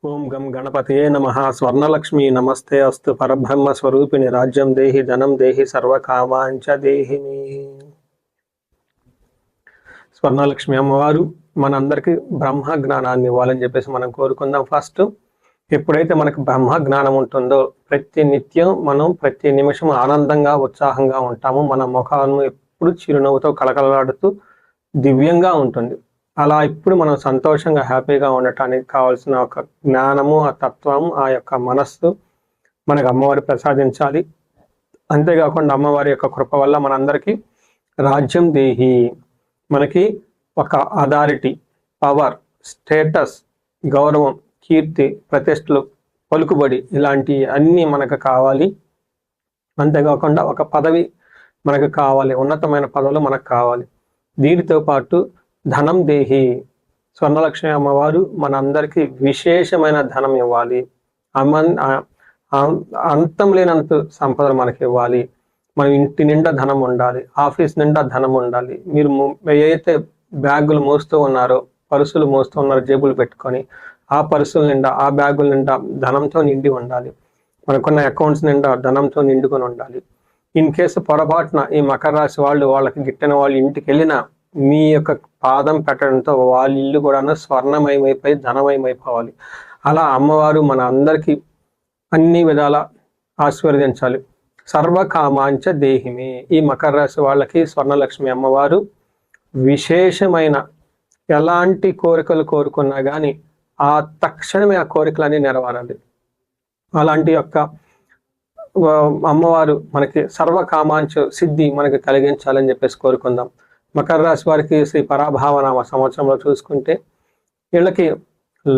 ఓం గం గణపతయే నమః. స్వర్ణలక్ష్మి నమస్తే అస్తు. పరబ్రహ్మ స్వరూపిణి రాజ్యం దేహి ధనం దేహి సర్వకామాంచ దేహిని. స్వర్ణలక్ష్మి అమ్మవారు మనందరికీ బ్రహ్మ జ్ఞానాన్ని ఇవ్వాలని చెప్పేసి మనం కోరుకుందాం. ఫస్ట్ ఎప్పుడైతే మనకు బ్రహ్మ జ్ఞానం ఉంటుందో ప్రతి నిత్యం మనం ప్రతి నిమిషం ఆనందంగా ఉత్సాహంగా ఉంటాము. మన ముఖాలను ఎప్పుడు చిరునవ్వుతో కళకళలాడుతూ దివ్యంగా ఉంటుంది. అలా ఇప్పుడు మనం సంతోషంగా హ్యాపీగా ఉండటానికి కావాల్సిన ఒక జ్ఞానము, ఆ తత్వము, ఆ యొక్క మనస్సు మనకు అమ్మవారి ప్రసాదించాలి. అంతేకాకుండా అమ్మవారి యొక్క కృప వల్ల మనందరికీ రాజ్యం దేహి, మనకి ఒక అథారిటీ, పవర్, స్టేటస్, గౌరవం, కీర్తి, ప్రతిష్టలు, పలుకుబడి ఇలాంటి అన్నీ మనకు కావాలి. అంతేకాకుండా ఒక పదవి మనకు కావాలి, ఉన్నతమైన పదవులు మనకు కావాలి. దీనితో పాటు ధనం దేహి, స్వర్ణలక్ష్మి అమ్మవారు మనందరికీ విశేషమైన ధనం ఇవ్వాలి. అంతం లేనంత సంపదలు మనకి ఇవ్వాలి. మన ఇంటి నిండా ధనం ఉండాలి, ఆఫీస్ నిండా ధనం ఉండాలి. మీరు ఏదైతే బ్యాగులు మోస్తూ ఉన్నారో, పర్సులు మోస్తూ ఉన్నారో జేబులు పెట్టుకొని, ఆ పర్సుల నిండా, ఆ బ్యాగుల నిండా ధనంతో నిండి ఉండాలి. మనకున్న అకౌంట్స్ నిండా ధనంతో నిండుకొని ఉండాలి. ఇన్ కేసు పొరపాటున ఈ మకర రాశి వాళ్ళకి గిట్టిన వాళ్ళు ఇంటికి వెళ్ళినా మీ యొక్క పాదం పెట్టడంతో వాళ్ళ ఇల్లు కూడా స్వర్ణమయమైపోయి ధనమయమైపోవాలి. అలా అమ్మవారు మన అందరికీ అన్ని విధాల ఆశీర్వదించాలి. సర్వకామాంచ దేహిమే. ఈ మకర రాశి వాళ్ళకి స్వర్ణలక్ష్మి అమ్మవారు విశేషమైన ఎలాంటి కోరికలు కోరుకున్నా కానీ ఆ తక్షణమే ఆ కోరికలన్నీ నెరవేరాలి. అలాంటి యొక్క అమ్మవారు మనకి సర్వకామాంచ సిద్ధి మనకి కలిగించాలని చెప్పేసి కోరుకుందాం. మకర రాశి వారికి శ్రీ పరాభావనామ సంవత్సరంలో చూసుకుంటే వీళ్ళకి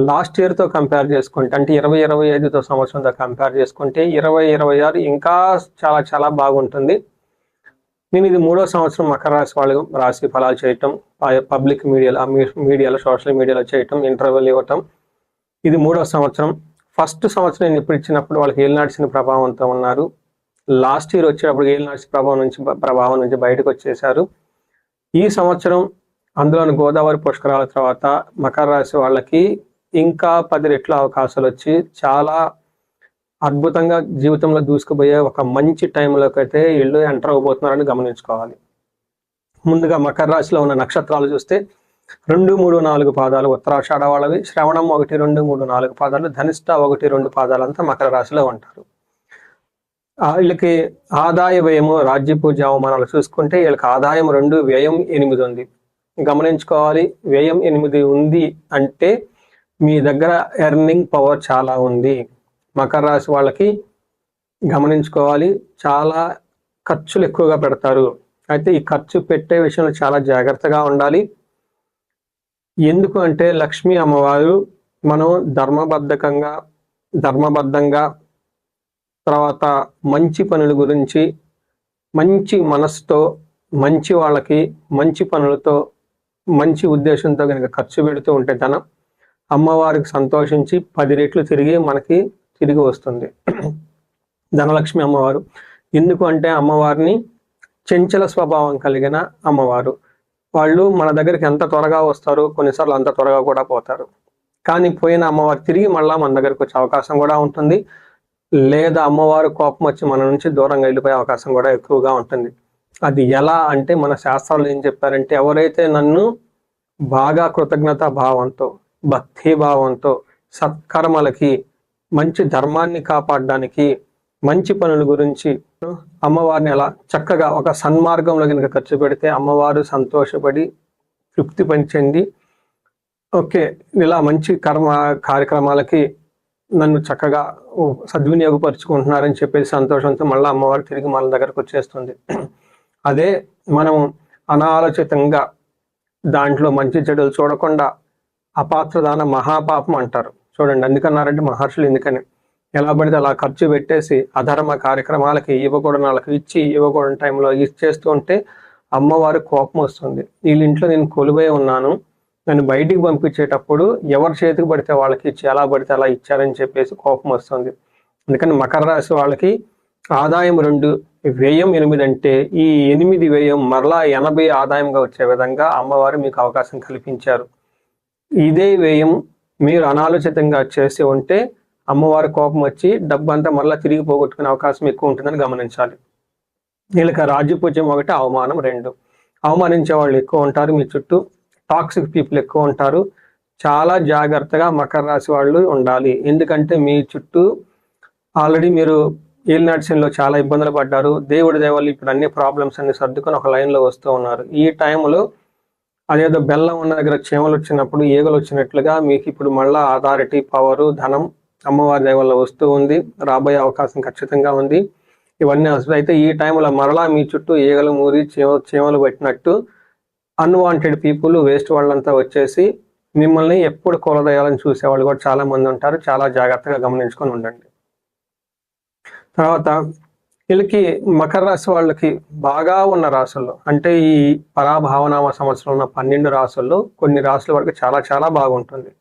లాస్ట్ ఇయర్తో కంపేర్ చేసుకుంటే, అంటే 2025తో సంవత్సరంతో కంపేర్ చేసుకుంటే 2026 ఇంకా చాలా చాలా బాగుంటుంది. నేను ఇది 3వ సంవత్సరం మకర రాశి వాళ్ళు రాశి ఫలాలు చేయటం, పబ్లిక్ మీడియాలో సోషల్ మీడియాలో చేయటం, ఇంటర్వ్యూలు ఇవ్వటం. ఇది 3వ సంవత్సరం. ఫస్ట్ సంవత్సరం నేను ఇప్పుడు ఇచ్చినప్పుడు వాళ్ళకి ఏలినాటి ప్రభావంతో ఉన్నారు. లాస్ట్ ఇయర్ వచ్చేటప్పుడు ఏలినాటి ప్రభావం నుంచి బయటకు వచ్చేసారు. ఈ సంవత్సరం అందులోని గోదావరి పుష్కరాల తర్వాత మకర రాశి వాళ్ళకి ఇంకా 10 రెట్ల అవకాశాలు వచ్చి చాలా అద్భుతంగా జీవితంలో దూసుకుపోయే ఒక మంచి టైంలోకి అయితే వీళ్ళు ఎంటర్ అవబోతున్నారని గమనించుకోవాలి. ముందుగా మకర రాశిలో ఉన్న నక్షత్రాలు చూస్తే 2, 3, 4 పాదాలు ఉత్తరాషాఢ వాళ్ళవి, శ్రవణం 1, 2, 3, 4 పాదాలు, ధనిష్ట 1, 2 పాదాలంతా మకర రాశిలో ఉంటారు. వీళ్ళకి ఆదాయ వ్యయము, రాజ్య పూజ అవమానాలు చూసుకుంటే వీళ్ళకి ఆదాయం 2, వ్యయం 8 ఉంది. గమనించుకోవాలి, వ్యయం 8 ఉంది అంటే మీ దగ్గర ఎర్నింగ్ పవర్ చాలా ఉంది. మకర రాశి వాళ్ళకి గమనించుకోవాలి, చాలా ఖర్చులు ఎక్కువగా పెడతారు. అయితే ఈ ఖర్చు పెట్టే విషయంలో చాలా జాగ్రత్తగా ఉండాలి. ఎందుకు అంటే లక్ష్మీ అమ్మవారు మనం ధర్మబద్ధంగా తర్వాత మంచి పనుల గురించి మంచి మనసుతో, మంచి వాళ్ళకి మంచి పనులతో, మంచి ఉద్దేశంతో కనుక ఖర్చు పెడుతూ ఉంటే ధనం అమ్మవారికి సంతోషించి 10 రెట్లు తిరిగి వస్తుంది. ధనలక్ష్మి అమ్మవారు ఎందుకు అంటే అమ్మవారిని చంచల స్వభావం కలిగిన అమ్మవారు. వాళ్ళు మన దగ్గరికి ఎంత త్వరగా వస్తారు, కొన్నిసార్లు అంత త్వరగా కూడా పోతారు. కానీ పోయిన అమ్మవారు తిరిగి మళ్ళా మన దగ్గరికి వచ్చే అవకాశం కూడా ఉంటుంది. లేదా అమ్మవారు కోపం వచ్చి మన నుంచి దూరంగా వెళ్ళిపోయే అవకాశం కూడా ఎక్కువగా ఉంటుంది. అది ఎలా అంటే మన శాస్త్రాలు ఏం చెప్పారంటే, ఎవరైతే నన్ను బాగా కృతజ్ఞతా భావంతో, భక్తి భావంతో, సత్కర్మలకి, మంచి ధర్మాన్ని కాపాడడానికి, మంచి పనుల గురించి అమ్మవారిని ఎలా చక్కగా ఒక సన్మార్గంలో కనుక ఖర్చు పెడితే అమ్మవారు సంతోషపడి తృప్తి చెంది ఓకే ఇలా మంచి కార్యక్రమాలకి నన్ను చక్కగా సద్వినియోగపరుచుకుంటున్నారని చెప్పేసి సంతోషంతో మళ్ళీ అమ్మవారు తిరిగి మన దగ్గరకు వచ్చేస్తుంది. అదే మనం అనాలోచితంగా దాంట్లో మంచి చెడులు చూడకుండా అపాత్రదాన మహాపాపం అంటారు చూడండి. ఎందుకన్నారంటే మహర్షులు ఎందుకని ఎలా పడితే అలా ఖర్చు పెట్టేసి అధర్మ కార్యక్రమాలకి ఇవ్వకూడని వాళ్ళకి ఇవ్వకూడని టైంలో ఇచ్చేస్తూ ఉంటే అమ్మవారి కోపం వస్తుంది. వీళ్ళ ఇంట్లో నేను కొలువై ఉన్నాను, నన్ను బయటికి పంపించేటప్పుడు ఎవరి చేతికి పడితే వాళ్ళకి ఇచ్చి ఎలా పడితే అలా ఇచ్చారని చెప్పేసి కోపం వస్తుంది. అందుకని మకర రాశి వాళ్ళకి ఆదాయం 2, వ్యయం 8 అంటే ఈ 8 వ్యయం మరలా 80 ఆదాయంగా వచ్చే విధంగా అమ్మవారు మీకు అవకాశం కల్పించారు. ఇదే వ్యయం మీరు అనాలోచితంగా చేసి ఉంటే అమ్మవారి కోపం వచ్చి డబ్బంతా మళ్ళీ తిరిగి పోగొట్టుకునే అవకాశం ఎక్కువ ఉంటుందని గమనించాలి. వీళ్ళకి రాజ్యపూజ్యం 1, అవమానం 2. అవమానించే వాళ్ళు ఎక్కువ ఉంటారు మీ చుట్టూ, టాక్సిక్ పీపుల్ ఎక్కువ ఉంటారు. చాలా జాగ్రత్తగా మకర రాశి వాళ్ళు ఉండాలి. ఎందుకంటే మీ చుట్టూ ఆల్రెడీ మీరు ఏలినాటి చాలా ఇబ్బందులు పడ్డారు. దేవుడి దయ వల్ల ఇప్పుడు అన్ని ప్రాబ్లమ్స్ అన్ని సర్దుకొని ఒక లైన్లో వస్తూ ఉన్నారు. ఈ టైంలో అదేదో బెల్లం ఉన్న దగ్గర చీమలు వచ్చినప్పుడు ఈగలు వచ్చినట్లుగా మీకు ఇప్పుడు మళ్ళా అథారిటీ, పవరు, ధనం అమ్మవారి దయ వల్ల వస్తూ ఉంది. రాబోయే అవకాశం ఖచ్చితంగా ఉంది. ఇవన్నీ అయితే ఈ టైంలో మరలా మీ చుట్టూ ఈగలు మూరి చీమలు పట్టినట్టు అన్వాంటెడ్ పీపుల్, వేస్ట్ వాళ్ళంతా వచ్చేసి మిమ్మల్ని ఎప్పుడు కూలదయాలని చూసేవాళ్ళు కూడా చాలా మంది ఉంటారు. చాలా జాగ్రత్తగా గమనించుకొని ఉండండి. తర్వాత వీళ్ళకి మకర రాశి వాళ్ళకి బాగా ఉన్న రాసుల్లో, అంటే ఈ పరాభావనామ సంవత్సరం ఉన్న 12 రాసుల్లో కొన్ని రాసుల వరకు చాలా చాలా బాగుంటుంది.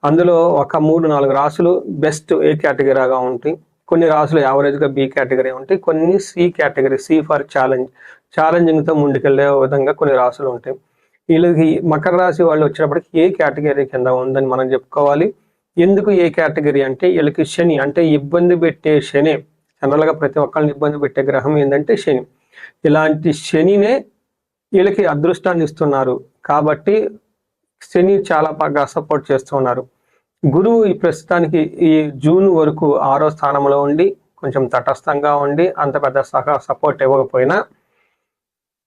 అందులో ఒక 3-4 రాసులు బెస్ట్ ఏ కేటగిరీగా ఉంటాయి. కొన్ని రాసులు యావరేజ్గా బి కేటగిరీ ఉంటాయి. కొన్ని సి కేటగిరీ, సి ఫర్ ఛాలెంజింగ్తో ముందుకెళ్లే విధంగా కొన్ని రాసులు ఉంటాయి. వీళ్ళకి మకర రాశి వాళ్ళు వచ్చేటప్పటికి ఏ కేటగిరీ కింద ఉందని మనం చెప్పుకోవాలి. ఎందుకు ఏ కేటగిరీ అంటే వీళ్ళకి శని, అంటే ఇబ్బంది పెట్టే శని. జనరల్గా ప్రతి ఒక్కరిని ఇబ్బంది పెట్టే గ్రహం ఏంటంటే శని. ఇలాంటి శనినే వీళ్ళకి అదృష్టాన్ని ఇస్తున్నారు కాబట్టి శని చాలా బాగా సపోర్ట్ చేస్తున్నారు. గురువు ఈ ప్రస్తుతానికి ఈ జూన్ వరకు 6వ స్థానంలో ఉండి కొంచెం తటస్థంగా ఉండి అంత పెద్ద సపోర్ట్ ఇవ్వకపోయినా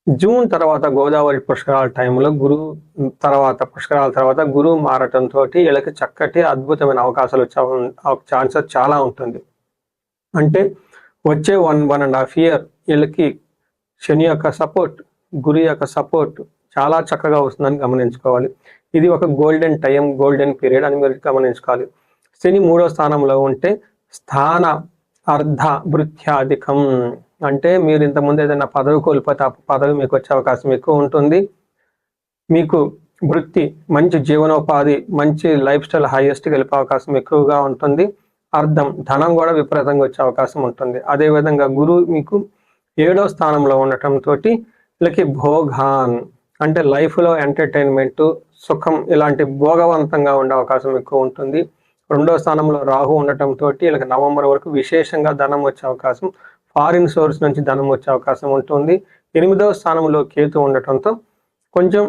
జూన్ తర్వాత గోదావరి పుష్కరాల టైంలో పుష్కరాల తర్వాత గురువు మారటంతో వీళ్ళకి చక్కటి అద్భుతమైన అవకాశాలు వచ్చే ఛాన్సెస్ చాలా ఉంటుంది. అంటే వచ్చే 1.5 year వీళ్ళకి శని యొక్క సపోర్ట్, గురు యొక్క సపోర్ట్ చాలా చక్కగా వస్తుందని గమనించుకోవాలి. ఇది ఒక గోల్డెన్ టైం, గోల్డెన్ పీరియడ్ అని మీరు గమనించుకోవాలి. శని 3వ స్థానంలో ఉంటే స్థాన అర్ధ భృత్యాధికం, అంటే మీరు ఇంతకుముందు ఏదైనా పదవి కోల్పోతే ఆ పదవి మీకు వచ్చే అవకాశం ఎక్కువ ఉంటుంది. మీకు వృత్తి, మంచి జీవనోపాధి, మంచి లైఫ్ స్టైల్ హైయెస్ట్కి వెళ్ళే అవకాశం ఎక్కువగా ఉంటుంది. అర్థం, ధనం కూడా విపరీతంగా వచ్చే అవకాశం ఉంటుంది. అదేవిధంగా గురువు మీకు 7వ స్థానంలో ఉండటంతో వీళ్ళకి భోగాన్, అంటే లైఫ్లో ఎంటర్టైన్మెంట్, సుఖం ఇలాంటి భోగవంతంగా ఉండే అవకాశం ఎక్కువ ఉంటుంది. 2వ స్థానంలో రాహు ఉండటంతో వీళ్ళకి నవంబర్ వరకు విశేషంగా ధనం వచ్చే అవకాశం, ఫారిన్ సోర్స్ నుంచి ధనం వచ్చే అవకాశం ఉంటుంది. 8వ స్థానంలో కేతు ఉండటంతో కొంచెం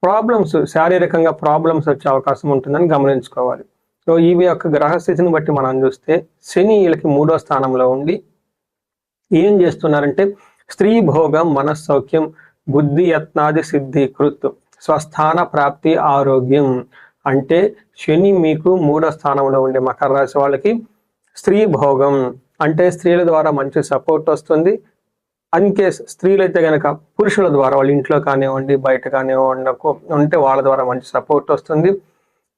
ప్రాబ్లమ్స్, శారీరకంగా ప్రాబ్లమ్స్ వచ్చే అవకాశం ఉంటుందని గమనించుకోవాలి. సో ఇవి యొక్క గ్రహస్థితిని బట్టి మనం చూస్తే శని వీళ్ళకి 3వ స్థానంలో ఉండి ఏం చేస్తున్నారంటే స్త్రీ భోగం, మనస్సౌఖ్యం, బుద్ధి యత్నాది సిద్ధికృత్, స్వస్థాన ప్రాప్తి, ఆరోగ్యం. అంటే శని మీకు 3వ స్థానంలో ఉండే మకర రాశి వాళ్ళకి స్త్రీ భోగం, అంటే స్త్రీల ద్వారా మంచి సపోర్ట్ వస్తుంది. అన్కేస్ స్త్రీలైతే కనుక పురుషుల ద్వారా, వాళ్ళ ఇంట్లో కానివ్వండి బయట కానివ్వండి ఉంటే వాళ్ళ ద్వారా మంచి సపోర్ట్ వస్తుంది.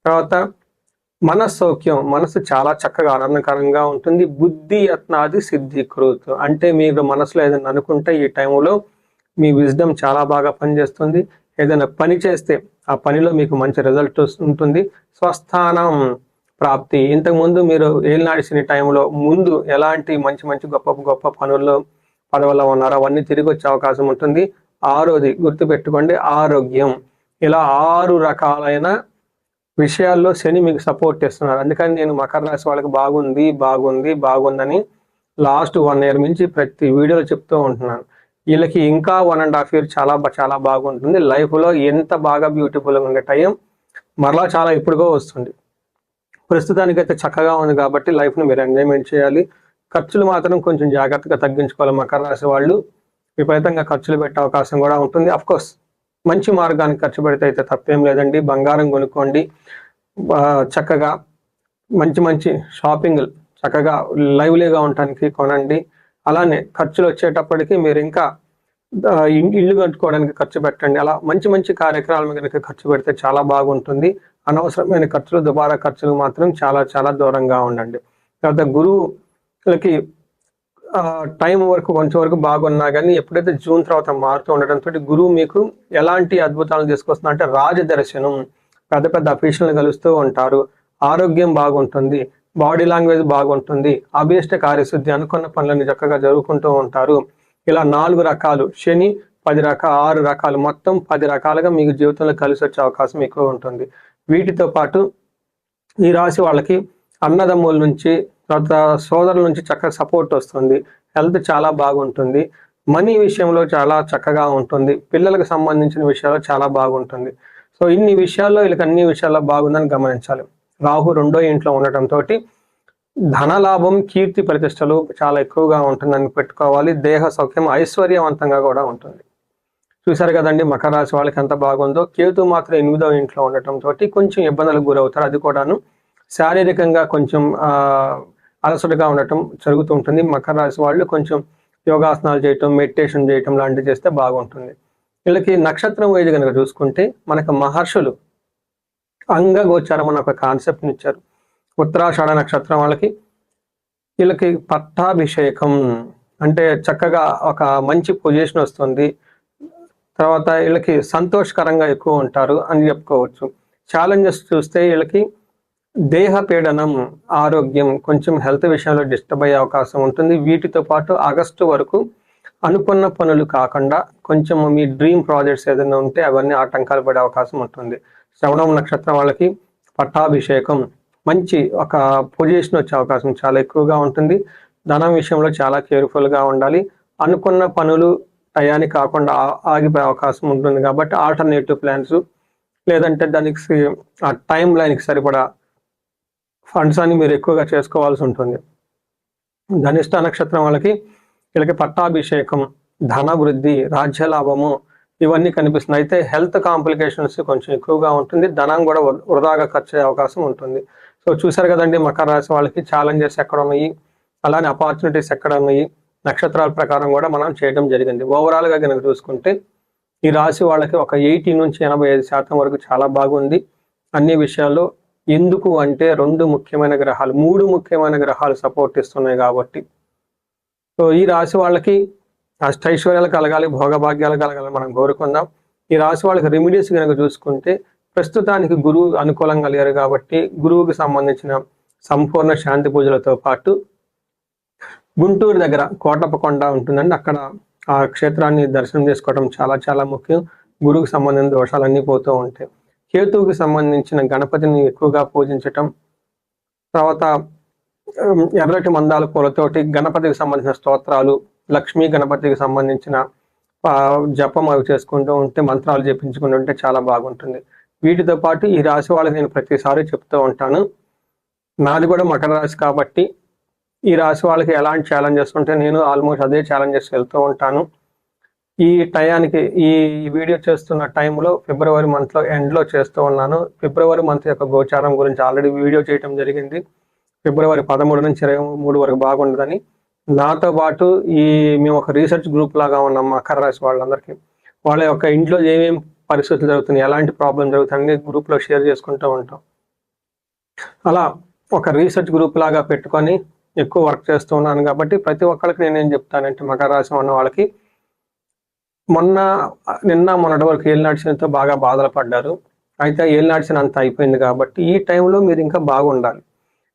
తర్వాత మనస్సౌఖ్యం, మనసు చాలా చక్కగా ఆనందకరంగా ఉంటుంది. బుద్ధి యత్నాది సిద్ధికృత్, అంటే మీరు మనసులో ఏదైనా అనుకుంటే ఈ టైంలో మీ విజ్డమ్ చాలా బాగా పనిచేస్తుంది. ఏదైనా పని చేస్తే ఆ పనిలో మీకు మంచి రిజల్ట్ ఉంటుంది. స్వస్థానం ప్రాప్తి, ఇంతకుముందు మీరు ఏలినాటి శని టైంలో ముందు ఎలాంటి మంచి మంచి గొప్ప పదవుల్లో ఉన్నారో అవన్నీ తిరిగి వచ్చే అవకాశం ఉంటుంది. 6వది గుర్తుపెట్టుకోండి, ఆరోగ్యం. ఇలా 6 రకాలైన విషయాల్లో శని మీకు సపోర్ట్ చేస్తున్నారు. అందుకని నేను మకర రాశి వాళ్ళకి బాగుందని లాస్ట్ 1 year నుంచి ప్రతి వీడియోలో చెప్తూ ఉంటున్నాను. వీళ్ళకి ఇంకా 1.5 year చాలా బాగుంటుంది. లైఫ్లో ఎంత బాగా బ్యూటిఫుల్గా ఉండే టైం మరలా చాలా ఇప్పుడుగా వస్తుంది. ప్రస్తుతానికైతే చక్కగా ఉంది కాబట్టి లైఫ్ని మీరు ఎంజాయ్మెంట్ చేయాలి. ఖర్చులు మాత్రం కొంచెం జాగ్రత్తగా తగ్గించుకోవాలి. మకర రాశి వాళ్ళు విపరీతంగా ఖర్చులు పెట్టే అవకాశం కూడా ఉంటుంది. అఫ్కోర్స్ మంచి మార్గానికి ఖర్చు పెడితే అయితే తప్పేం లేదండి. బంగారం కొనుక్కోండి, చక్కగా మంచి షాపింగ్లు చక్కగా లైవ్లీగా ఉండటానికి కొనండి. అలానే ఖర్చులు వచ్చేటప్పటికి మీరు ఇంకా ఇల్లు కట్టుకోవడానికి ఖర్చు పెట్టండి. అలా మంచి కార్యక్రమాల మీద ఖర్చు పెడితే చాలా బాగుంటుంది. అనవసరమైన ఖర్చులు, దుబారా ఖర్చులు మాత్రం చాలా దూరంగా ఉండండి. తర్వాత గురువులకి టైం వరకు కొంచెం వరకు బాగున్నా కానీ ఎప్పుడైతే జూన్ తర్వాత మారుతూ ఉండటంతో గురువు మీకు ఎలాంటి అద్భుతాలను తీసుకొస్తున్నా అంటే రాజదర్శనం, పెద్ద అఫీషియల్ని కలుస్తూ ఉంటారు. ఆరోగ్యం బాగుంటుంది, బాడీ లాంగ్వేజ్ బాగుంటుంది, అభీష్ట కార్యశుద్ధి, అనుకున్న పనులను చక్కగా జరుపుకుంటూ ఉంటారు. ఇలా 4 రకాలు, శని 6 రకాలు, మొత్తం 10 రకాలుగా మీకు జీవితంలో కలిసి వచ్చే అవకాశం ఎక్కువ ఉంటుంది. వీటితో పాటు ఈ రాశి వాళ్ళకి అన్నదమ్ముల నుంచి, తర్వాత సోదరుల నుంచి చక్కగా సపోర్ట్ వస్తుంది. హెల్త్ చాలా బాగుంటుంది. మనీ విషయంలో చాలా చక్కగా ఉంటుంది. పిల్లలకు సంబంధించిన విషయాల్లో చాలా బాగుంటుంది. సో ఇన్ని విషయాల్లో వీళ్ళకి అన్ని విషయాల్లో బాగుందని గమనించాలి. రాహు 2వ ఇంట్లో ఉండటంతో ధనలాభం, కీర్తి ప్రతిష్టలు చాలా ఎక్కువగా ఉంటుందని పెట్టుకోవాలి. దేహ సౌఖ్యం, ఐశ్వర్యవంతంగా కూడా ఉంటుంది. చూశారు కదండి మకర రాశి వాళ్ళకి ఎంత బాగుందో. కేతు మాత్రం 8వ ఇంట్లో ఉండటంతో కొంచెం ఇబ్బందులకు గురవుతారు. అది కూడాను శారీరకంగా కొంచెం అలసటగా ఉండటం జరుగుతూ ఉంటుంది. మకర రాశి వాళ్ళు కొంచెం యోగాసనాలు చేయటం, మెడిటేషన్ చేయటం లాంటివి చేస్తే బాగుంటుంది. వీళ్ళకి నక్షత్రం వైద్య కనుక చూసుకుంటే మనకు మహర్షులు అంగగోచారం అన్న ఒక కాన్సెప్ట్ని ఇచ్చారు. ఉత్తరాషాఢ నక్షత్రం వాళ్ళకి వీళ్ళకి పట్టాభిషేకం అంటే చక్కగా ఒక మంచి పొజిషన్ వస్తుంది. తర్వాత వీళ్ళకి సంతోషకరంగా ఎక్కువ ఉంటారు అని చెప్పుకోవచ్చు. ఛాలెంజెస్ చూస్తే వీళ్ళకి దేహ పీడనం, ఆరోగ్యం, కొంచెం హెల్త్ విషయంలో డిస్టర్బ్ అయ్యే అవకాశం ఉంటుంది. వీటితో పాటు ఆగస్టు వరకు అనుకున్న పనులు కాకుండా కొంచెం మీ డ్రీమ్ ప్రాజెక్ట్స్ ఏదైనా ఉంటే అవన్నీ ఆటంకాలు పడే అవకాశం ఉంటుంది. శ్రవణం నక్షత్రం వాళ్ళకి పట్టాభిషేకం, మంచి ఒక పొజిషన్ వచ్చే అవకాశం చాలా ఎక్కువగా ఉంటుంది. ధనం విషయంలో చాలా కేర్ఫుల్గా ఉండాలి. అనుకున్న పనులు టయానికి కాకుండా ఆగిపోయే అవకాశం ఉంటుంది. కాబట్టి ఆల్టర్నేటివ్ ప్లాన్స్ లేదంటే దానికి ఆ టైం లైన్కి సరిపడా ఫండ్స్ అని మీరు ఎక్కువగా చేసుకోవాల్సి ఉంటుంది. ధనిష్ట నక్షత్రం వాళ్ళకి వీళ్ళకి పట్టాభిషేకం, ధన వృద్ధి, రాజ్య లాభము ఇవన్నీ కనిపిస్తున్నాయి. అయితే హెల్త్ కాంప్లికేషన్స్ కొంచెం ఎక్కువగా ఉంటుంది. ధనం కూడా వృధాగా ఖర్చు అయ్యే అవకాశం ఉంటుంది. సో చూసారు కదండి మకర రాశి వాళ్ళకి ఛాలెంజెస్ ఎక్కడ ఉన్నాయి, అలానే ఆపర్చునిటీస్ ఎక్కడ ఉన్నాయి, నక్షత్రాల ప్రకారం కూడా మనం చేయడం జరిగింది. ఓవరాల్గా కనుక చూసుకుంటే ఈ రాశి వాళ్ళకి ఒక 80 నుంచి 85% వరకు చాలా బాగుంది అన్ని విషయాల్లో. ఎందుకు అంటే 2 ముఖ్యమైన గ్రహాలు, 3 ముఖ్యమైన గ్రహాలు సపోర్ట్ ఇస్తున్నాయి కాబట్టి. సో ఈ రాశి వాళ్ళకి అష్టైశ్వర్యాలు కలగాలి, భోగభాగ్యాలు కలగాలి మనం కోరుకుందాం. ఈ రాశి వాళ్ళకి రెమెడీస్ కనుక చూసుకుంటే ప్రస్తుతానికి గురువు అనుకూలంగా లేరు కాబట్టి గురువుకి సంబంధించిన సంపూర్ణ శాంతి పూజలతో పాటు గుంటూరు దగ్గర కోటప్పకొండ ఉంటుందండి, అక్కడ ఆ క్షేత్రాన్ని దర్శనం చేసుకోవడం చాలా చాలా ముఖ్యం. గురువుకి సంబంధించిన దోషాలన్నీ పోతూ ఉంటాయి. కేతువుకి సంబంధించిన గణపతిని ఎక్కువగా పూజించటం, తర్వాత ఎర్రటి మందాల పూలతోటి గణపతికి సంబంధించిన స్తోత్రాలు, లక్ష్మీ గణపతికి సంబంధించిన జపం అవి చేసుకుంటూ ఉంటే, మంత్రాలు జపించుకుంటూ ఉంటే చాలా బాగుంటుంది. వీటితో పాటు ఈ రాశి వాళ్ళకి నేను ప్రతిసారి చెప్తూ ఉంటాను, నాది కూడా మకర రాశి కాబట్టి ఈ రాశి వాళ్ళకి ఎలాంటి ఛాలెంజెస్ ఉంటే నేను ఆల్మోస్ట్ అదే ఛాలెంజెస్ వెళ్తూ ఉంటాను. ఈ టయానికి ఈ వీడియో చేస్తున్న టైంలో ఫిబ్రవరి మంత్లో ఎండ్లో చేస్తూ ఉన్నాను. ఫిబ్రవరి మంత్ యొక్క గోచారం గురించి ఆల్రెడీ వీడియో చేయడం జరిగింది. ఫిబ్రవరి 13 నుంచి 23 వరకు బాగుండదని. నాతో పాటు మేము ఒక రీసెర్చ్ గ్రూప్ లాగా ఉన్నాం మకర రాశి వాళ్ళందరికీ. వాళ్ళ యొక్క ఇంట్లో ఏమేమి పరిస్థితులు జరుగుతున్నాయి, ఎలాంటి ప్రాబ్లం జరుగుతాయని గ్రూప్లో షేర్ చేసుకుంటూ ఉంటాం. అలా ఒక రీసెర్చ్ గ్రూప్ లాగా పెట్టుకొని ఎక్కువ వర్క్ చేస్తూ ఉన్నాను కాబట్టి ప్రతి ఒక్కరికి నేనేం చెప్తానంటే మకర రాశి ఉన్న వాళ్ళకి నిన్న మొన్నటి వరకు ఏలినాటి బాగా బాధలు పడ్డారు. అయితే ఏలినాటి అంత అయిపోయింది కాబట్టి ఈ టైంలో మీరు ఇంకా బాగుండాలి.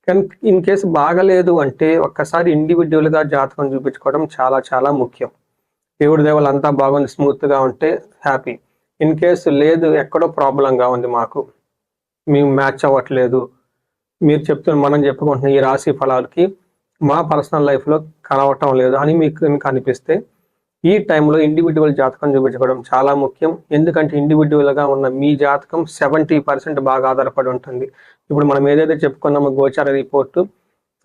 కానీ ఇన్ కేసు బాగలేదు అంటే ఒక్కసారి ఇండివిజువల్గా జాతకం చూపించుకోవడం చాలా చాలా ముఖ్యం. దేవుడి దేవలు అంతా బాగుంది, స్మూత్గా ఉంటే హ్యాపీ. ఇన్ కేసు లేదు, ఎక్కడో ప్రాబ్లంగా ఉంది, మాకు మేము మ్యాచ్ అవ్వట్లేదు, మీరు మనం చెప్పుకుంటున్న ఈ రాశి ఫలాలకి మా పర్సనల్ లైఫ్లో కనవటం లేదు అని మీకు అనిపిస్తే ఈ టైంలో ఇండివిజువల్ జాతకం చూపించుకోవడం చాలా ముఖ్యం. ఎందుకంటే ఇండివిజువల్గా ఉన్న మీ జాతకం 70% బాగా ఆధారపడి ఉంటుంది. ఇప్పుడు మనం ఏదైతే చెప్పుకున్నామో గోచార రిపోర్టు,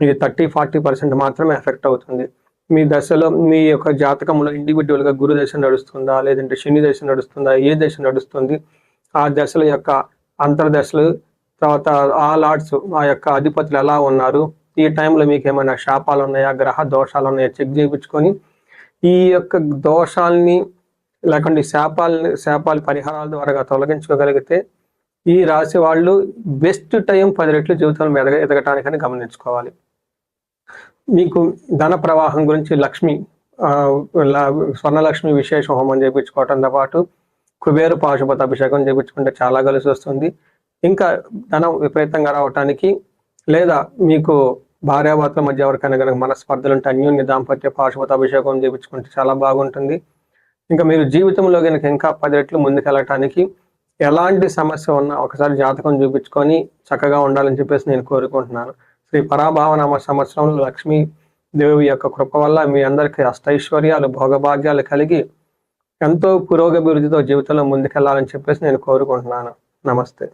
ఇది 30-40% మాత్రమే ఎఫెక్ట్ అవుతుంది. మీ దశలో మీ యొక్క జాతకంలో ఇండివిజువల్గా గురు దశ నడుస్తుందా, లేదంటే శని దశ నడుస్తుందా, ఏ దశ నడుస్తుంది, ఆ దశల యొక్క అంతర్దశలు, తర్వాత ఆ లార్డ్స్ ఆ యొక్క అధిపతులు ఎలా ఉన్నారు, ఈ టైంలో మీకు ఏమైనా శాపాలు ఉన్నాయా, గ్రహ దోషాలు ఉన్నాయా చెక్ చేయించుకొని ఈ యొక్క దోషాలని లేకుంటే శాపాలు పరిహారాల ద్వారా తొలగించుకోగలిగితే ఈ రాశి వాళ్ళు బెస్ట్ టైం 10 రెట్లు జీవితంలో ఎదగటానికని గమనించుకోవాలి. మీకు ధన ప్రవాహం గురించి స్వర్ణలక్ష్మి విశేష హోమం చేయించుకోవడంతో పాటు కుబేర పాశుపత అభిషేకం చేయించుకుంటే చాలా కలిసి వస్తుంది. ఇంకా ధనం విపరీతంగా రావటానికి, లేదా మీకు భార్యాభర్తల మధ్య ఎవరికైనా కనుక మనస్పర్ధలు ఉంటే అన్యోన్య దాంపత్య పాశుపత అభిషేకం చేయించుకుంటే చాలా బాగుంటుంది. ఇంకా మీరు జీవితంలో కనుక ఇంకా 10 రెట్లు ముందుకెళ్ళటానికి ఎలాంటి సమస్య ఉన్నా ఒకసారి జాతకం చూపించుకొని చక్కగా ఉండాలని చెప్పేసి నేను కోరుకుంటున్నాను. శ్రీ పరాభావనామ సంవత్సరంలో లక్ష్మీ దేవి యొక్క కృప వల్ల మీ అందరికీ అష్టైశ్వర్యాలు భోగభాగ్యాలు కలిగి ఎంతో పురోగభివృద్ధితో జీవితంలో ముందుకెళ్లాలని చెప్పేసి నేను కోరుకుంటున్నాను. నమస్తే.